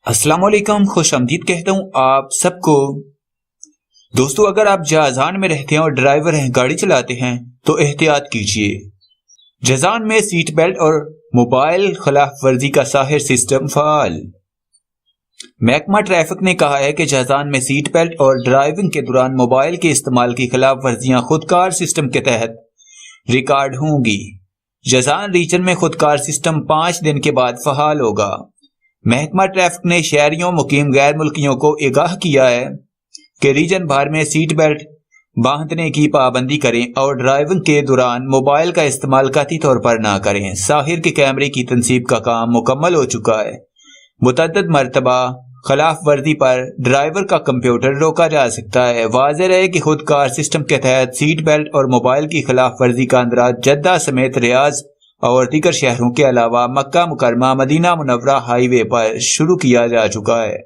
السلام علیکم، خوش آمدید کہتا ہوں آپ سب کو۔ دوستو، اگر آپ جازان میں رہتے ہیں اور ڈرائیور ہیں، گاڑی چلاتے ہیں تو احتیاط کیجیے۔ جازان میں سیٹ بیلٹ اور موبائل خلاف ورزی کا ساحر سسٹم فعال۔ محکمہ ٹریفک نے کہا ہے کہ جازان میں سیٹ بیلٹ اور ڈرائیونگ کے دوران موبائل کے استعمال کی خلاف ورزیاں خودکار سسٹم کے تحت ریکارڈ ہوں گی۔ جازان ریجن میں خودکار سسٹم 5 دن کے بعد فعال ہوگا۔ محکمہ ٹریفک نے شہریوں مقیم غیر ملکیوں کو آگاہ کیا ہے کہ ریجن بھر میں سیٹ بیلٹ باندھنے کی پابندی کریں اور ڈرائیونگ کے دوران موبائل کا استعمال قطعی طور پر نہ کریں۔ ساحر کے کیمرے کی تنصیب کا کام مکمل ہو چکا ہے۔ متعدد مرتبہ خلاف ورزی پر ڈرائیور کا کمپیوٹر روکا جا سکتا ہے۔ واضح رہے کہ خودکار سسٹم کے تحت سیٹ بیلٹ اور موبائل کی خلاف ورزی کا اندراج جدہ سمیت ریاض اور دیگر شہروں کے علاوہ مکہ مکرمہ مدینہ منورہ ہائی وے پر شروع کیا جا چکا ہے۔